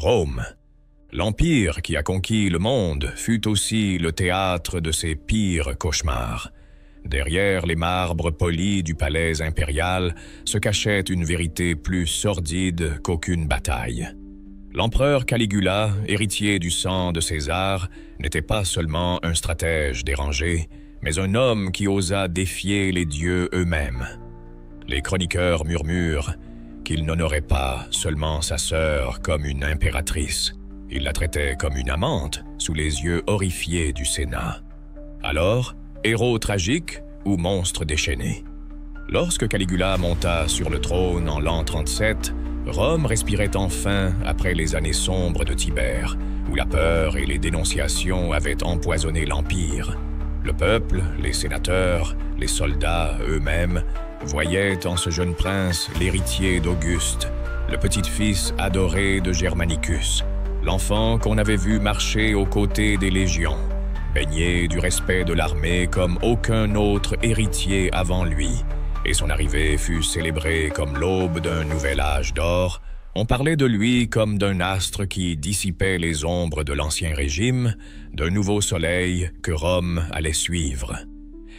Rome. L'empire qui a conquis le monde fut aussi le théâtre de ses pires cauchemars. Derrière les marbres polis du palais impérial se cachait une vérité plus sordide qu'aucune bataille. L'empereur Caligula, héritier du sang de César, n'était pas seulement un stratège dérangé, mais un homme qui osa défier les dieux eux-mêmes. Les chroniqueurs murmurent qu'il n'honorait pas seulement sa sœur comme une impératrice, il la traitait comme une amante sous les yeux horrifiés du Sénat. Alors, héros tragique ou monstre déchaîné? Lorsque Caligula monta sur le trône en l'an 37, Rome respirait enfin après les années sombres de Tibère, où la peur et les dénonciations avaient empoisonné l'Empire. Le peuple, les sénateurs, les soldats eux-mêmes voyaient en ce jeune prince l'héritier d'Auguste, le petit-fils adoré de Germanicus, l'enfant qu'on avait vu marcher aux côtés des légions, baigné du respect de l'armée comme aucun autre héritier avant lui, et son arrivée fut célébrée comme l'aube d'un nouvel âge d'or. On parlait de lui comme d'un astre qui dissipait les ombres de l'Ancien Régime, d'un nouveau soleil que Rome allait suivre.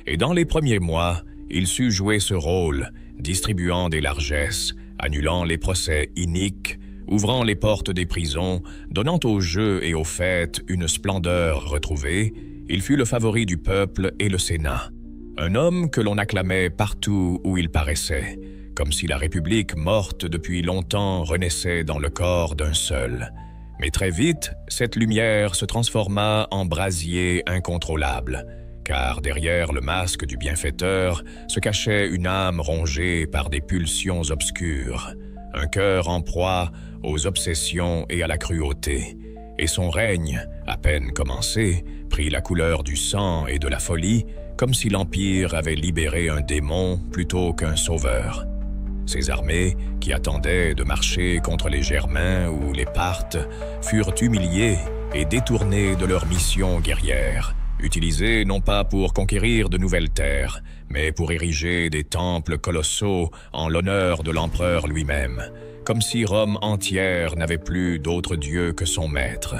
Et dans les premiers mois, il sut jouer ce rôle, distribuant des largesses, annulant les procès iniques, ouvrant les portes des prisons, donnant aux jeux et aux fêtes une splendeur retrouvée. Il fut le favori du peuple et le Sénat. Un homme que l'on acclamait partout où il paraissait, comme si la République morte depuis longtemps renaissait dans le corps d'un seul. Mais très vite, cette lumière se transforma en brasier incontrôlable, car derrière le masque du bienfaiteur se cachait une âme rongée par des pulsions obscures, un cœur en proie aux obsessions et à la cruauté. Et son règne, à peine commencé, prit la couleur du sang et de la folie, comme si l'Empire avait libéré un démon plutôt qu'un sauveur. Ces armées, qui attendaient de marcher contre les Germains ou les Parthes, furent humiliées et détournées de leur mission guerrière, utilisées non pas pour conquérir de nouvelles terres, mais pour ériger des temples colossaux en l'honneur de l'empereur lui-même, comme si Rome entière n'avait plus d'autre dieu que son maître.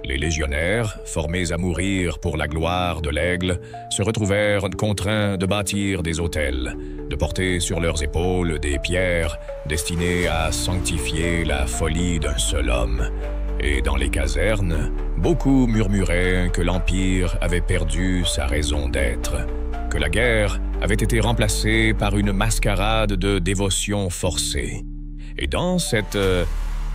Les légionnaires, formés à mourir pour la gloire de l'aigle, se retrouvèrent contraints de bâtir des autels, de porter sur leurs épaules des pierres destinées à sanctifier la folie d'un seul homme. Et dans les casernes, beaucoup murmuraient que l'Empire avait perdu sa raison d'être, que la guerre avait été remplacée par une mascarade de dévotion forcée. Et dans cette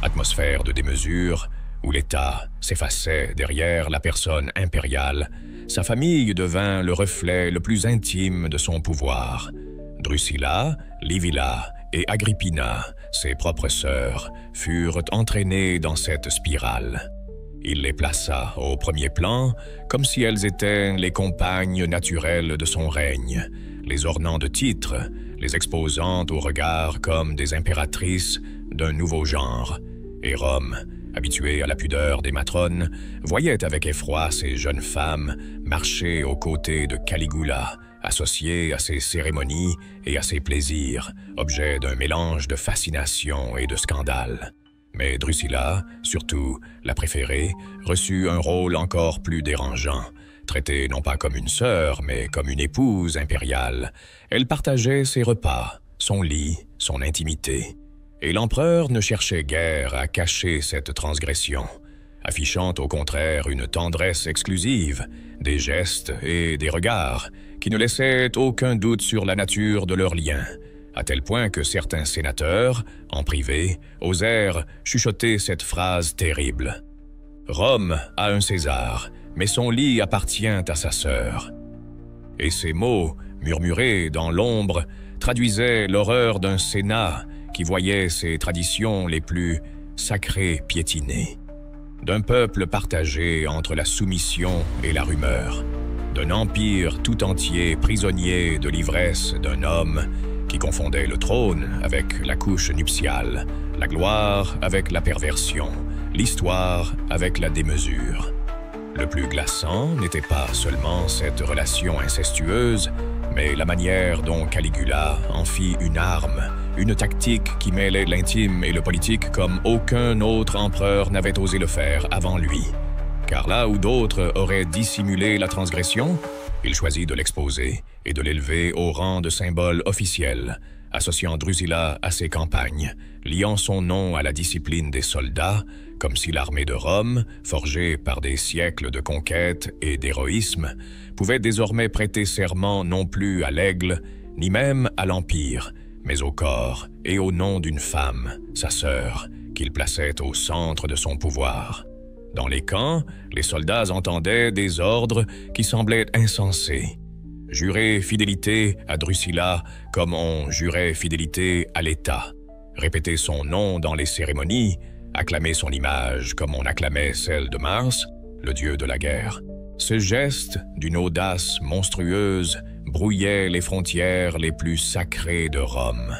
atmosphère de démesure, où l'État s'effaçait derrière la personne impériale, sa famille devint le reflet le plus intime de son pouvoir. Drusilla, Livilla et Agrippina, ses propres sœurs, furent entraînées dans cette spirale. Il les plaça au premier plan, comme si elles étaient les compagnes naturelles de son règne, les ornant de titres, les exposant au regard comme des impératrices d'un nouveau genre. Et Rome, habituée à la pudeur des matrones, voyait avec effroi ces jeunes femmes marcher aux côtés de Caligula, associées à ses cérémonies et à ses plaisirs, objet d'un mélange de fascination et de scandale. Mais Drusilla, surtout la préférée, reçut un rôle encore plus dérangeant. Traitée non pas comme une sœur, mais comme une épouse impériale, elle partageait ses repas, son lit, son intimité. Et l'empereur ne cherchait guère à cacher cette transgression, affichant au contraire une tendresse exclusive, des gestes et des regards qui ne laissaient aucun doute sur la nature de leur lien, à tel point que certains sénateurs, en privé, osèrent chuchoter cette phrase terrible. « Rome a un César, mais son lit appartient à sa sœur. » Et ces mots, murmurés dans l'ombre, traduisaient l'horreur d'un Sénat qui voyait ses traditions les plus sacrées piétinées, d'un peuple partagé entre la soumission et la rumeur, d'un empire tout entier prisonnier de l'ivresse d'un homme qui confondait le trône avec la couche nuptiale, la gloire avec la perversion, l'histoire avec la démesure. Le plus glaçant n'était pas seulement cette relation incestueuse, mais la manière dont Caligula en fit une arme une tactique qui mêlait l'intime et le politique comme aucun autre empereur n'avait osé le faire avant lui. Car là où d'autres auraient dissimulé la transgression, il choisit de l'exposer et de l'élever au rang de symbole officiel, associant Drusilla à ses campagnes, liant son nom à la discipline des soldats, comme si l'armée de Rome, forgée par des siècles de conquête et d'héroïsme, pouvait désormais prêter serment non plus à l'aigle, ni même à l'Empire, mais au corps et au nom d'une femme, sa sœur, qu'il plaçait au centre de son pouvoir. Dans les camps, les soldats entendaient des ordres qui semblaient insensés. Jurer fidélité à Drusilla comme on jurait fidélité à l'État. Répéter son nom dans les cérémonies, acclamer son image comme on acclamait celle de Mars, le dieu de la guerre. Ce geste, d'une audace monstrueuse, brouillait les frontières les plus sacrées de Rome.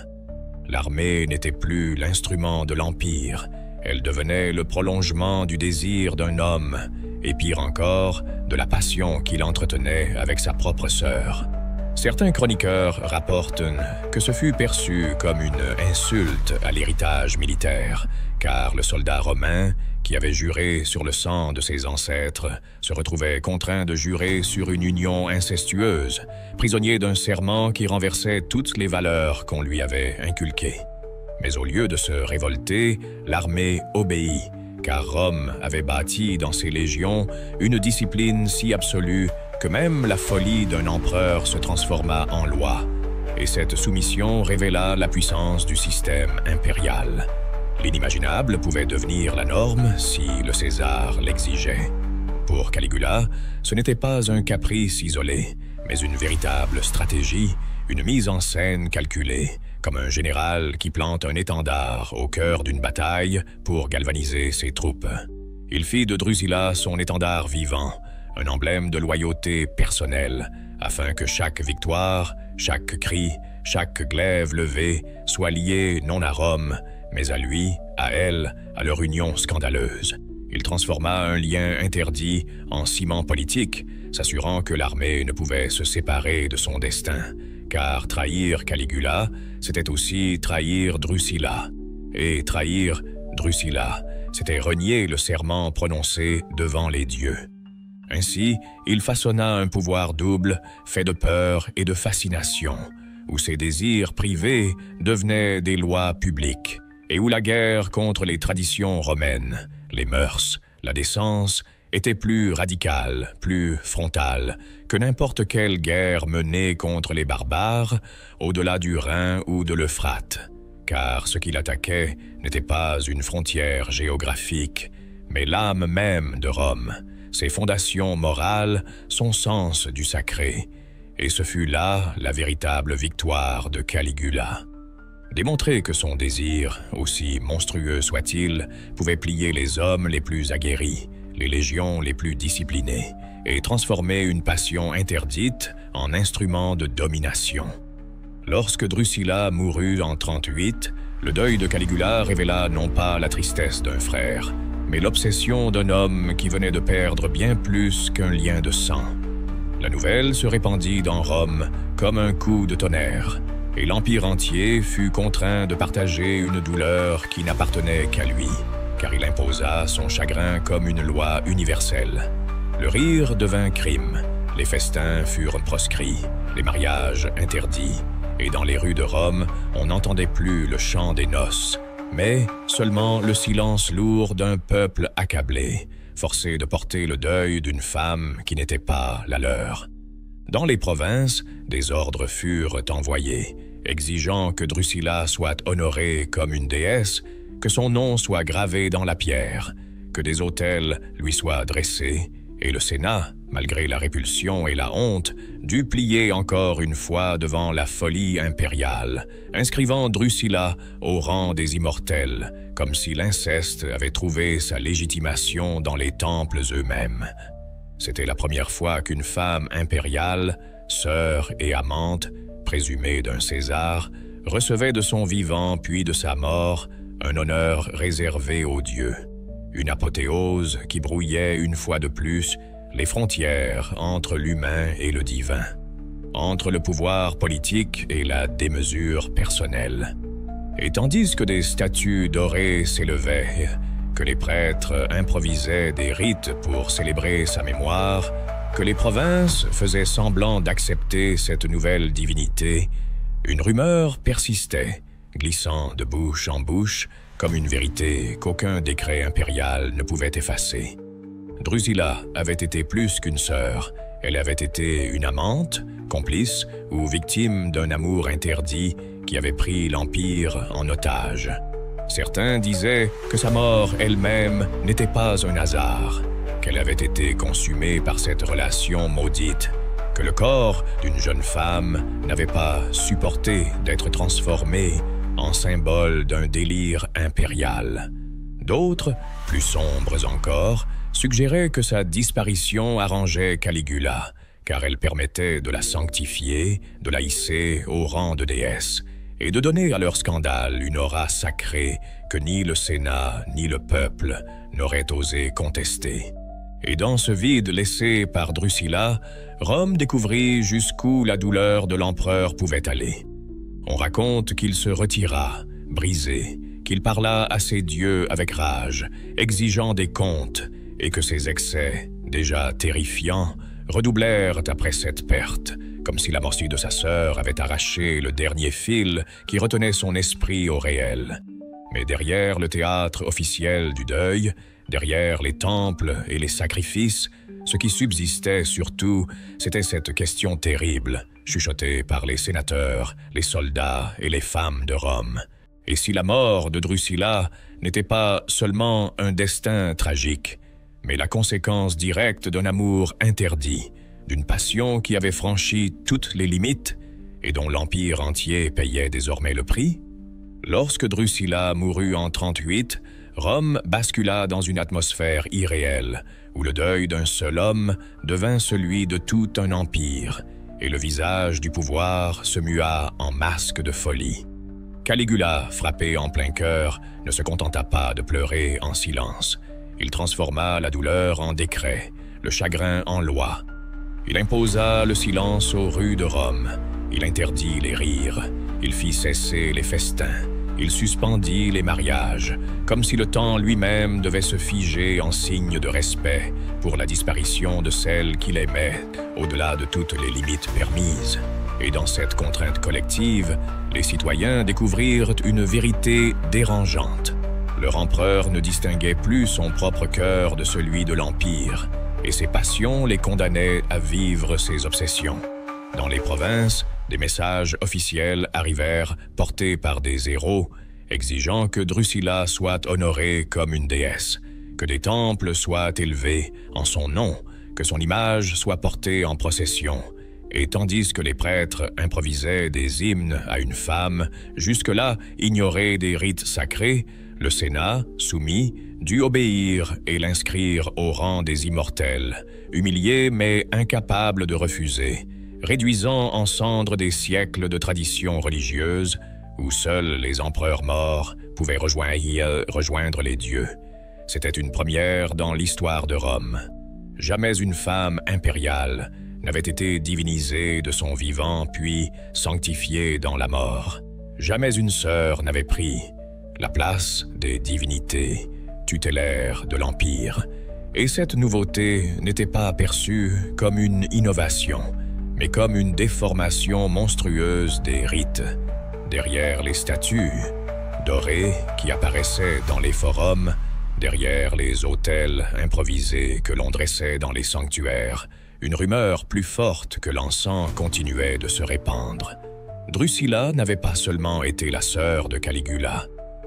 L'armée n'était plus l'instrument de l'Empire, elle devenait le prolongement du désir d'un homme, et pire encore, de la passion qu'il entretenait avec sa propre sœur. Certains chroniqueurs rapportent que ce fut perçu comme une insulte à l'héritage militaire, car le soldat romain, qui avait juré sur le sang de ses ancêtres, se retrouvait contraint de jurer sur une union incestueuse, prisonnier d'un serment qui renversait toutes les valeurs qu'on lui avait inculquées. Mais au lieu de se révolter, l'armée obéit, car Rome avait bâti dans ses légions une discipline si absolue que même la folie d'un empereur se transforma en loi, et cette soumission révéla la puissance du système impérial. L'inimaginable pouvait devenir la norme si le César l'exigeait. Pour Caligula, ce n'était pas un caprice isolé, mais une véritable stratégie, une mise en scène calculée, comme un général qui plante un étendard au cœur d'une bataille pour galvaniser ses troupes. Il fit de Drusilla son étendard vivant, un emblème de loyauté personnelle, afin que chaque victoire, chaque cri, chaque glaive levée soit lié non à Rome, mais à lui, à elle, à leur union scandaleuse. Il transforma un lien interdit en ciment politique, s'assurant que l'armée ne pouvait se séparer de son destin, car trahir Caligula, c'était aussi trahir Drusilla. Et trahir Drusilla, c'était renier le serment prononcé devant les dieux. Ainsi, il façonna un pouvoir double, fait de peur et de fascination, où ses désirs privés devenaient des lois publiques, et où la guerre contre les traditions romaines, les mœurs, la décence, était plus radicale, plus frontale que n'importe quelle guerre menée contre les barbares au-delà du Rhin ou de l'Euphrate, car ce qu'il attaquait n'était pas une frontière géographique, mais l'âme même de Rome, ses fondations morales, son sens du sacré, et ce fut là la véritable victoire de Caligula. Démontrer que son désir, aussi monstrueux soit-il, pouvait plier les hommes les plus aguerris, les légions les plus disciplinées, et transformer une passion interdite en instrument de domination. Lorsque Drusilla mourut en 38, le deuil de Caligula révéla non pas la tristesse d'un frère, mais l'obsession d'un homme qui venait de perdre bien plus qu'un lien de sang. La nouvelle se répandit dans Rome comme un coup de tonnerre, et l'Empire entier fut contraint de partager une douleur qui n'appartenait qu'à lui, car il imposa son chagrin comme une loi universelle. Le rire devint crime, les festins furent proscrits, les mariages interdits, et dans les rues de Rome, on n'entendait plus le chant des noces, mais seulement le silence lourd d'un peuple accablé, forcé de porter le deuil d'une femme qui n'était pas la leur. Dans les provinces, des ordres furent envoyés, exigeant que Drusilla soit honorée comme une déesse, que son nom soit gravé dans la pierre, que des autels lui soient dressés, et le Sénat, malgré la répulsion et la honte, dut plier encore une fois devant la folie impériale, inscrivant Drusilla au rang des immortels, comme si l'inceste avait trouvé sa légitimation dans les temples eux-mêmes. C'était la première fois qu'une femme impériale, sœur et amante, présumée d'un César, recevait de son vivant puis de sa mort un honneur réservé aux dieux, une apothéose qui brouillait une fois de plus les frontières entre l'humain et le divin, entre le pouvoir politique et la démesure personnelle. Et tandis que des statues dorées s'élevaient, que les prêtres improvisaient des rites pour célébrer sa mémoire, que les provinces faisaient semblant d'accepter cette nouvelle divinité, une rumeur persistait, glissant de bouche en bouche, comme une vérité qu'aucun décret impérial ne pouvait effacer. Drusilla avait été plus qu'une sœur, elle avait été une amante, complice ou victime d'un amour interdit qui avait pris l'Empire en otage. Certains disaient que sa mort elle-même n'était pas un hasard, qu'elle avait été consumée par cette relation maudite, que le corps d'une jeune femme n'avait pas supporté d'être transformé en symbole d'un délire impérial. D'autres, plus sombres encore, suggéraient que sa disparition arrangeait Caligula, car elle permettait de la sanctifier, de la hisser au rang de déesse, et de donner à leur scandale une aura sacrée que ni le Sénat ni le peuple n'auraient osé contester. Et dans ce vide laissé par Drusilla, Rome découvrit jusqu'où la douleur de l'empereur pouvait aller. On raconte qu'il se retira, brisé, qu'il parla à ses dieux avec rage, exigeant des comptes, et que ses excès, déjà terrifiants, redoublèrent après cette perte, comme si la morsure de sa sœur avait arraché le dernier fil qui retenait son esprit au réel. Mais derrière le théâtre officiel du deuil, derrière les temples et les sacrifices, ce qui subsistait surtout, c'était cette question terrible, chuchotée par les sénateurs, les soldats et les femmes de Rome. Et si la mort de Drusilla n'était pas seulement un destin tragique, mais la conséquence directe d'un amour interdit, d'une passion qui avait franchi toutes les limites et dont l'Empire entier payait désormais le prix? Lorsque Drusilla mourut en 38, Rome bascula dans une atmosphère irréelle, où le deuil d'un seul homme devint celui de tout un empire, et le visage du pouvoir se mua en masque de folie. Caligula, frappé en plein cœur, ne se contenta pas de pleurer en silence. Il transforma la douleur en décret, le chagrin en loi. Il imposa le silence aux rues de Rome. Il interdit les rires. Il fit cesser les festins. Il suspendit les mariages, comme si le temps lui-même devait se figer en signe de respect pour la disparition de celle qu'il aimait, au-delà de toutes les limites permises. Et dans cette contrainte collective, les citoyens découvrirent une vérité dérangeante. Leur empereur ne distinguait plus son propre cœur de celui de l'Empire, et ses passions les condamnaient à vivre ses obsessions. Dans les provinces, des messages officiels arrivèrent portés par des héros, exigeant que Drusilla soit honorée comme une déesse, que des temples soient élevés en son nom, que son image soit portée en procession. Et tandis que les prêtres improvisaient des hymnes à une femme, jusque-là ignorés des rites sacrés, le Sénat, soumis, dut obéir et l'inscrire au rang des immortels, humilié mais incapable de refuser, réduisant en cendres des siècles de traditions religieuses où seuls les empereurs morts pouvaient rejoindre les dieux. C'était une première dans l'histoire de Rome. Jamais une femme impériale n'avait été divinisée de son vivant puis sanctifiée dans la mort. Jamais une sœur n'avait pris la place des divinités tutélaires de l'Empire. Et cette nouveauté n'était pas perçue comme une innovation, mais comme une déformation monstrueuse des rites. Derrière les statues dorées qui apparaissaient dans les forums, derrière les autels improvisés que l'on dressait dans les sanctuaires, une rumeur plus forte que l'encens continuait de se répandre. Drusilla n'avait pas seulement été la sœur de Caligula,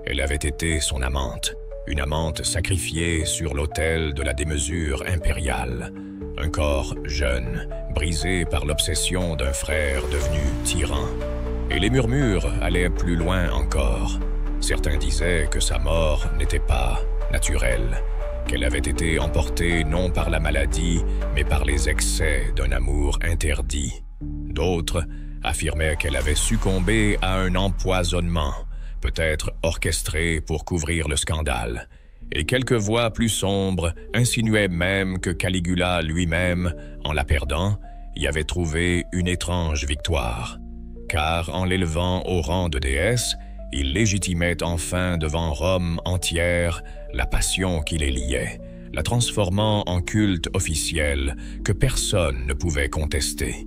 elle avait été son amante, une amante sacrifiée sur l'autel de la démesure impériale. Un corps jeune, brisé par l'obsession d'un frère devenu tyran. Et les murmures allaient plus loin encore. Certains disaient que sa mort n'était pas naturelle, qu'elle avait été emportée non par la maladie, mais par les excès d'un amour interdit. D'autres affirmaient qu'elle avait succombé à un empoisonnement, peut-être orchestré pour couvrir le scandale. Et quelques voix plus sombres insinuaient même que Caligula lui-même, en la perdant, y avait trouvé une étrange victoire. Car en l'élevant au rang de déesse, il légitimait enfin devant Rome entière la passion qui les liait, la transformant en culte officiel que personne ne pouvait contester.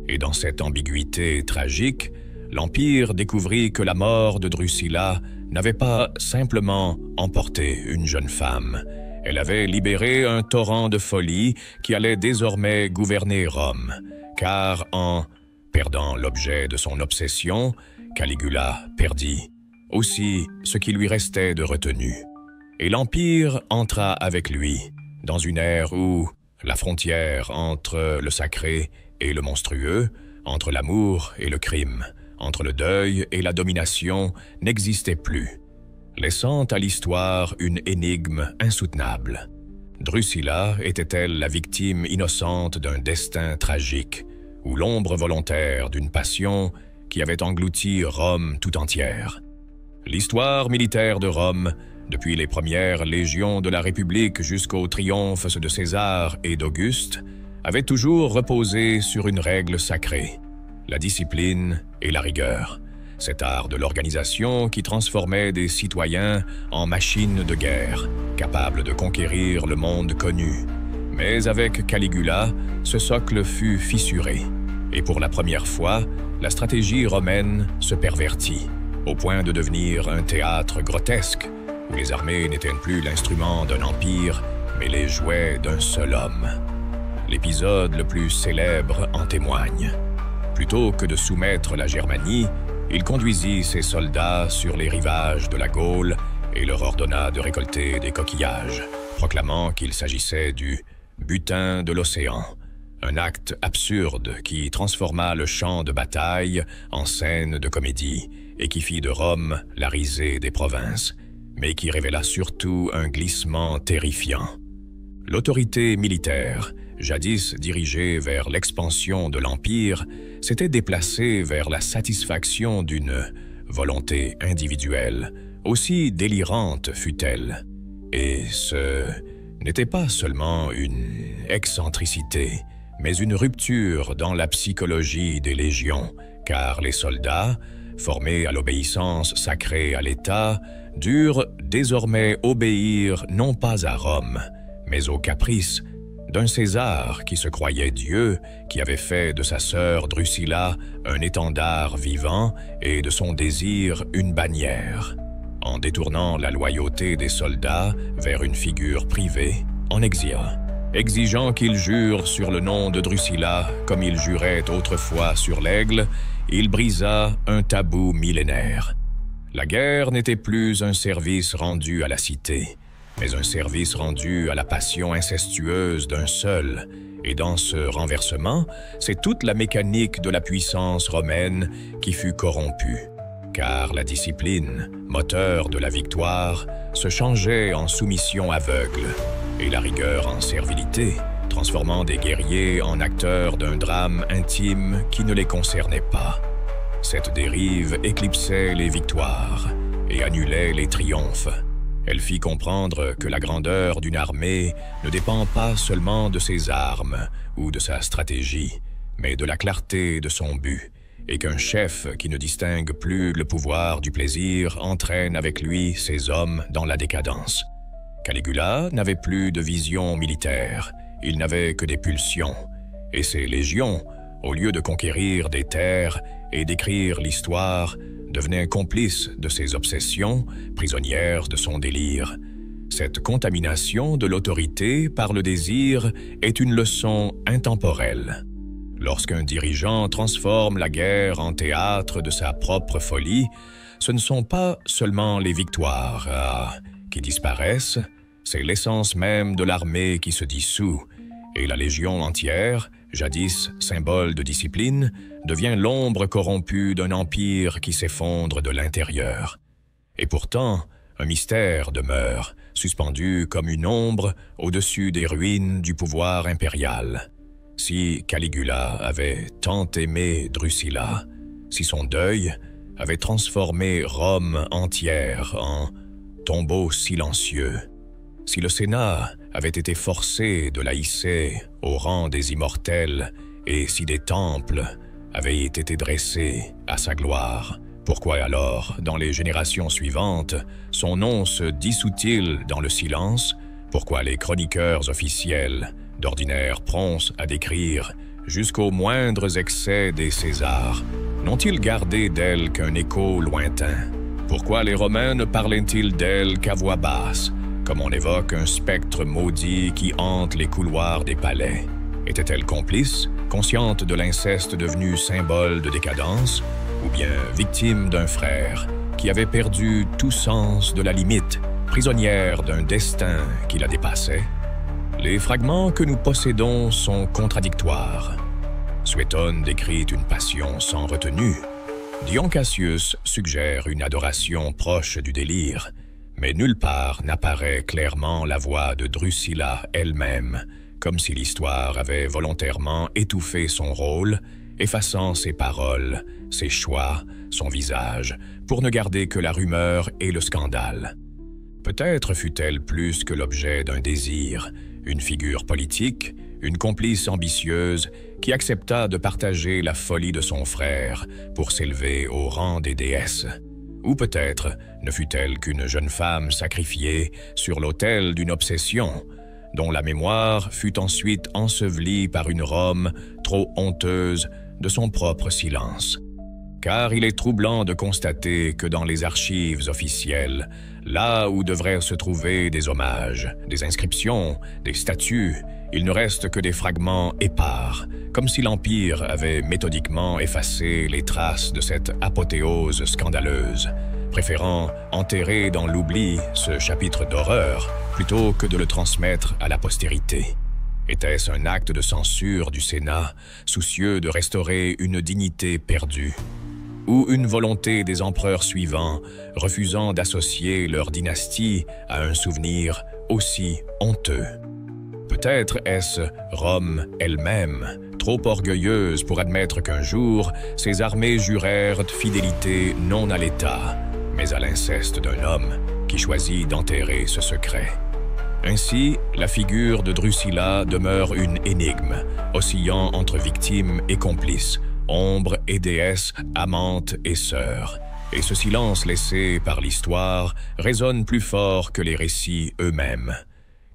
Et dans cette ambiguïté tragique, l'Empire découvrit que la mort de Drusilla n'avait pas simplement emporté une jeune femme. Elle avait libéré un torrent de folie qui allait désormais gouverner Rome, car en perdant l'objet de son obsession, Caligula perdit aussi ce qui lui restait de retenue. Et l'Empire entra avec lui dans une ère où la frontière entre le sacré et le monstrueux, entre l'amour et le crime, entre le deuil et la domination n'existait plus, laissant à l'histoire une énigme insoutenable. Drusilla était-elle la victime innocente d'un destin tragique, ou l'ombre volontaire d'une passion qui avait englouti Rome tout entière? L'histoire militaire de Rome, depuis les premières légions de la République jusqu'aux triomphes de César et d'Auguste, avait toujours reposé sur une règle sacrée, la discipline et la rigueur, cet art de l'organisation qui transformait des citoyens en machines de guerre, capables de conquérir le monde connu. Mais avec Caligula, ce socle fut fissuré, et pour la première fois, la stratégie romaine se pervertit, au point de devenir un théâtre grotesque, où les armées n'étaient plus l'instrument d'un empire, mais les jouets d'un seul homme. L'épisode le plus célèbre en témoigne. Plutôt que de soumettre la Germanie, il conduisit ses soldats sur les rivages de la Gaule et leur ordonna de récolter des coquillages, proclamant qu'il s'agissait du butin de l'océan, un acte absurde qui transforma le champ de bataille en scène de comédie et qui fit de Rome la risée des provinces, mais qui révéla surtout un glissement terrifiant. L'autorité militaire, jadis dirigée vers l'expansion de l'Empire, s'était déplacée vers la satisfaction d'une volonté individuelle, aussi délirante fût-elle. Et ce n'était pas seulement une excentricité, mais une rupture dans la psychologie des légions, car les soldats, formés à l'obéissance sacrée à l'État, durent désormais obéir non pas à Rome, mais aux caprices d'un César qui se croyait Dieu, qui avait fait de sa sœur Drusilla un étendard vivant et de son désir une bannière. En détournant la loyauté des soldats vers une figure privée, en exigeant qu'ils jurent sur le nom de Drusilla comme ils juraient autrefois sur l'aigle, il brisa un tabou millénaire. La guerre n'était plus un service rendu à la cité, mais un service rendu à la passion incestueuse d'un seul. Et dans ce renversement, c'est toute la mécanique de la puissance romaine qui fut corrompue. Car la discipline, moteur de la victoire, se changeait en soumission aveugle, et la rigueur en servilité, transformant des guerriers en acteurs d'un drame intime qui ne les concernait pas. Cette dérive éclipsait les victoires et annulait les triomphes. Elle fit comprendre que la grandeur d'une armée ne dépend pas seulement de ses armes ou de sa stratégie, mais de la clarté de son but, et qu'un chef qui ne distingue plus le pouvoir du plaisir entraîne avec lui ses hommes dans la décadence. Caligula n'avait plus de vision militaire, il n'avait que des pulsions, et ses légions, au lieu de conquérir des terres et d'écrire l'histoire, devenaient complices de ses obsessions, prisonnières de son délire. Cette contamination de l'autorité par le désir est une leçon intemporelle. Lorsqu'un dirigeant transforme la guerre en théâtre de sa propre folie, ce ne sont pas seulement les victoires qui disparaissent, c'est l'essence même de l'armée qui se dissout, et la légion entière, jadis symbole de discipline, devient l'ombre corrompue d'un empire qui s'effondre de l'intérieur. Et pourtant, un mystère demeure, suspendu comme une ombre au-dessus des ruines du pouvoir impérial. Si Caligula avait tant aimé Drusilla, si son deuil avait transformé Rome entière en tombeau silencieux, si le Sénat avait été forcé de la hisser au rang des immortels et si des temples avaient été dressés à sa gloire Pourquoi alors, dans les générations suivantes, son nom se dissout-il dans le silence? Pourquoi les chroniqueurs officiels, d'ordinaire prompts à décrire jusqu'aux moindres excès des Césars, n'ont-ils gardé d'elle qu'un écho lointain? Pourquoi les Romains ne parlaient-ils d'elle qu'à voix basse, comme on évoque un spectre maudit qui hante les couloirs des palais? Était-elle complice, consciente de l'inceste devenu symbole de décadence, ou bien victime d'un frère qui avait perdu tout sens de la limite, prisonnière d'un destin qui la dépassait? Les fragments que nous possédons sont contradictoires. Suétone décrit une passion sans retenue. Dion Cassius suggère une adoration proche du délire, mais nulle part n'apparaît clairement la voix de Drusilla elle-même, comme si l'histoire avait volontairement étouffé son rôle, effaçant ses paroles, ses choix, son visage, pour ne garder que la rumeur et le scandale. Peut-être fut-elle plus que l'objet d'un désir, une figure politique, une complice ambitieuse qui accepta de partager la folie de son frère pour s'élever au rang des déesses. Ou peut-être ne fut-elle qu'une jeune femme sacrifiée sur l'autel d'une obsession, dont la mémoire fut ensuite ensevelie par une Rome trop honteuse de son propre silence. Car il est troublant de constater que dans les archives officielles, là où devraient se trouver des hommages, des inscriptions, des statues, il ne reste que des fragments épars, comme si l'Empire avait méthodiquement effacé les traces de cette apothéose scandaleuse, préférant enterrer dans l'oubli ce chapitre d'horreur plutôt que de le transmettre à la postérité. Était-ce un acte de censure du Sénat, soucieux de restaurer une dignité perdue? Ou une volonté des empereurs suivants, refusant d'associer leur dynastie à un souvenir aussi honteux? Peut-être est-ce Rome elle-même, trop orgueilleuse pour admettre qu'un jour, ses armées jurèrent fidélité non à l'État, mais à l'inceste d'un homme qui choisit d'enterrer ce secret. Ainsi, la figure de Drusilla demeure une énigme, oscillant entre victime et complice, ombre et déesse, amante et sœur. Et ce silence laissé par l'histoire résonne plus fort que les récits eux-mêmes.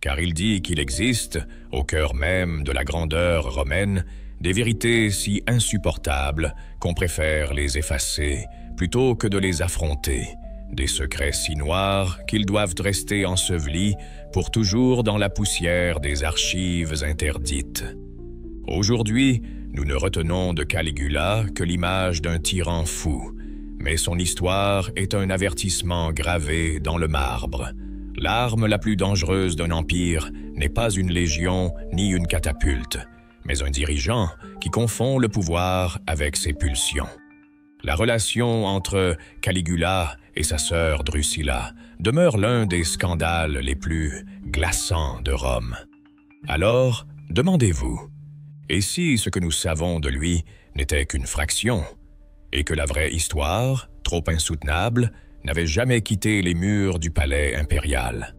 Car il dit qu'il existe, au cœur même de la grandeur romaine, des vérités si insupportables qu'on préfère les effacer plutôt que de les affronter, des secrets si noirs qu'ils doivent rester ensevelis pour toujours dans la poussière des archives interdites. Aujourd'hui, nous ne retenons de Caligula que l'image d'un tyran fou, mais son histoire est un avertissement gravé dans le marbre. L'arme la plus dangereuse d'un empire n'est pas une légion ni une catapulte, mais un dirigeant qui confond le pouvoir avec ses pulsions. La relation entre Caligula et sa sœur Drusilla demeure l'un des scandales les plus glaçants de Rome. Alors, demandez-vous, et si ce que nous savons de lui n'était qu'une fraction, et que la vraie histoire, trop insoutenable, n'avait jamais quitté les murs du palais impérial?